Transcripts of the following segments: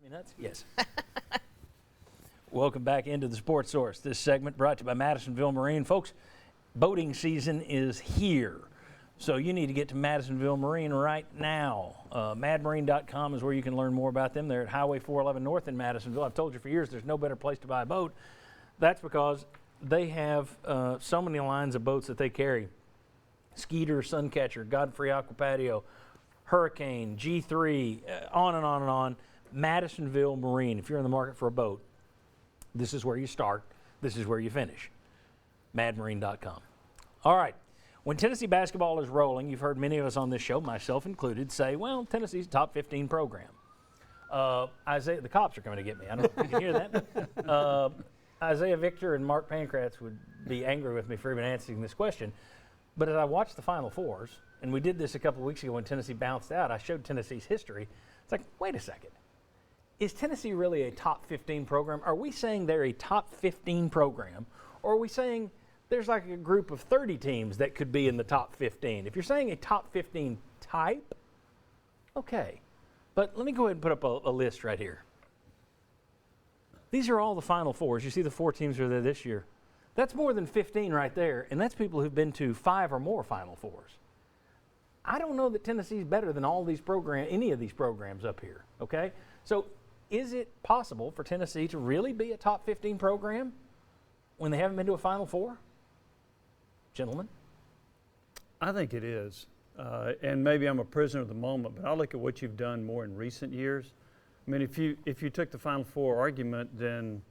Me nuts? Yes. Welcome back into the Sports Source. This segment brought to you by Madisonville Marine. Folks, boating season is here. So you need to get to Madisonville Marine right now. Madmarine.com is where you can learn more about them. They're at Highway 411 North in Madisonville. I've told you for years there's no better place to buy a boat. That's because they have so many lines of boats that they carry. Skeeter, Suncatcher, Godfrey Aqua Patio, Hurricane, G3, on and on and on. Madisonville Marine. If you're in the market for a boat, this is where you start. This is where you finish. Madmarine.com. All right. When Tennessee basketball is rolling, you've heard many of us on this show, myself included, say, well, Tennessee's top 15 program. Isaiah, the cops are coming to get me. I don't know if you can hear that. Isaiah Victor and Mark Pancratz would be angry with me for even answering this question. But as I watched the Final Fours, and we did this a couple of weeks ago when Tennessee bounced out, I showed Tennessee's history. It's like, wait a second. Is Tennessee really a top 15 program? Are we saying they're a top 15 program? Or are we saying there's like a group of 30 teams that could be in the top 15? If you're saying a top 15 type, okay. But let me go ahead and put up a list right here. These are all the Final Fours. You see the 4 teams are there this year. That's more than 15 right there, and that's people who've been to 5 or more Final Fours. I don't know that Tennessee's better than all these any of these programs up here, okay? So is it possible for Tennessee to really be a top 15 program when they haven't been to a Final Four? Gentlemen? I think it is. And maybe I'm a prisoner of the moment, but I look at what you've done more in recent years. I mean, if you took the Final Four argument, then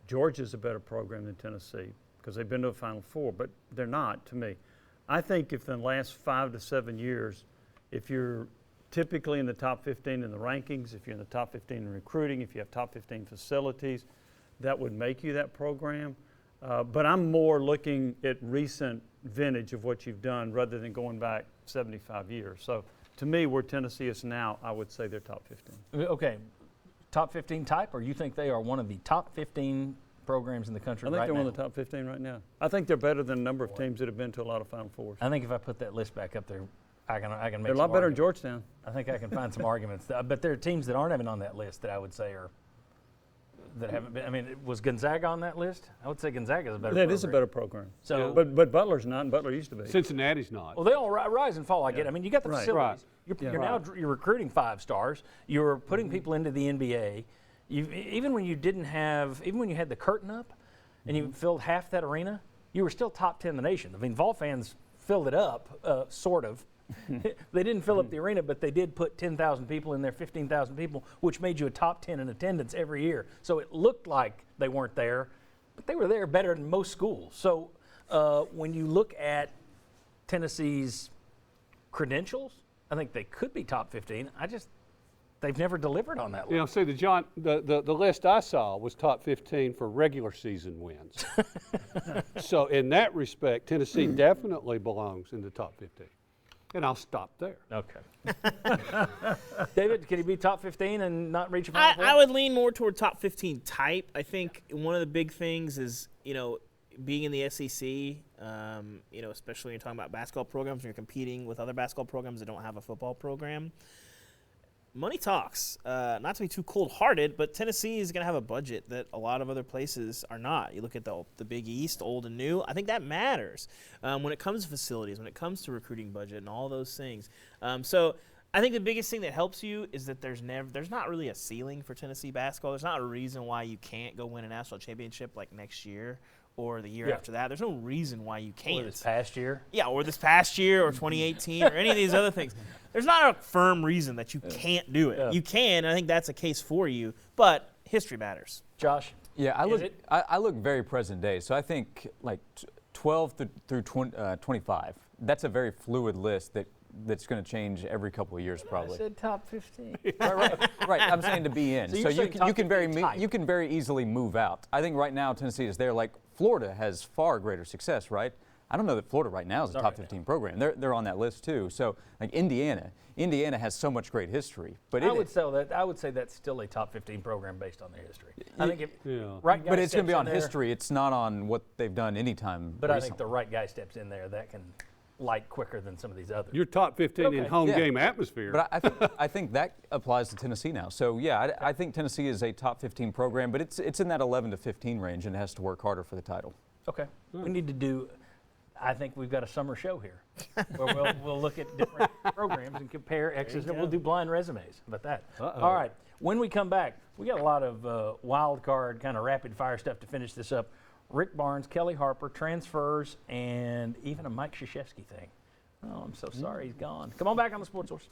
Georgia's a better program than Tennessee because they've been to a Final Four, but they're not to me. I think if in the last 5 to 7 years, if you're typically in the top 15 in the rankings, if you're in the top 15 in recruiting, if you have top 15 facilities, that would make you that program. But I'm more looking at recent vintage of what you've done rather than going back 75 years. So to me, where Tennessee is now, I would say they're top 15. Okay, top 15 type, or you think they are one of the top 15 programs in the country right now? I think they're one of the top 15 right now. I think they're better than a number of teams that have been to a lot of Final Fours. I think if I put that list back up there, I can make they're a lot better than Georgetown. I think I can find some arguments. But there are teams that aren't even on that list that I would say are that haven't been. I mean, was Gonzaga on that list? I would say Gonzaga is a better program. That is a better program. So, yeah. But Butler's not, and Butler used to be. Cincinnati's not. Well, they all rise and fall. I get it. I mean, you got the facilities. Right. You're now you're recruiting 5 stars. You're putting people into the NBA. Even when you had the curtain up, and you filled half that arena, you were still top 10 in the nation. I mean, Vol fans filled it up, sort of. They didn't fill up the arena, but they did put 10,000 people in there, 15,000 people, which made you a top 10 in attendance every year. So it looked like they weren't there, but they were there better than most schools. So when you look at Tennessee's credentials, I think they could be top 15. They've never delivered on that list. You know, see, the list I saw was top 15 for regular season wins. So in that respect, Tennessee definitely belongs in the top 15. And I'll stop there. Okay. David, can he be top 15 and not reach a Final Four? I would lean more toward top 15 type. I think one of the big things is, being in the SEC, especially when you're talking about basketball programs, when you're competing with other basketball programs that don't have a football program. Money talks. Not to be too cold-hearted, but Tennessee is going to have a budget that a lot of other places are not. You look at the Big East, old and new. I think that matters when it comes to facilities, when it comes to recruiting budget and all those things. So I think the biggest thing that helps you is that there's not really a ceiling for Tennessee basketball. There's not a reason why you can't go win a national championship like next year or the year after that. There's no reason why you can't. Or this past year? Yeah, or this past year or 2018 or any of these other things. There's not a firm reason that you can't do it. Yeah. You can, and I think that's a case for you, but history matters. Josh? Yeah, I look very present day, so I think like 12 through 25, that's a very fluid list that's going to change every couple of years probably. I said top 15. Right. I'm saying to be in. So you can very easily move out. I think right now Tennessee is there. Like Florida has far greater success, right? I don't know that Florida right now is a top 15 program. They're on that list too. So like Indiana has so much great history. But I would say that's still a top 15 program based on their history. I think right guy but it's going to be on history. It's not on what they've done anytime. But recently. I think the right guy steps in there that can. light quicker than some of these others. You're top 15 in Okay. home Yeah. game atmosphere. But I think that applies to Tennessee now. So yeah, I think Tennessee is a top 15 program, but it's in that 11 to 15 range and has to work harder for the title. Okay. We need to do, I think we've got a summer show here where we'll look at different programs and compare X's, and we'll do blind resumes. How about that? All right. When we come back, we got a lot of wild card, kind of rapid fire stuff to finish this up. Rick Barnes, Kelly Harper, transfers, and even a Mike Krzyzewski thing. Oh, I'm so sorry he's gone. Come on back on the Sports Source.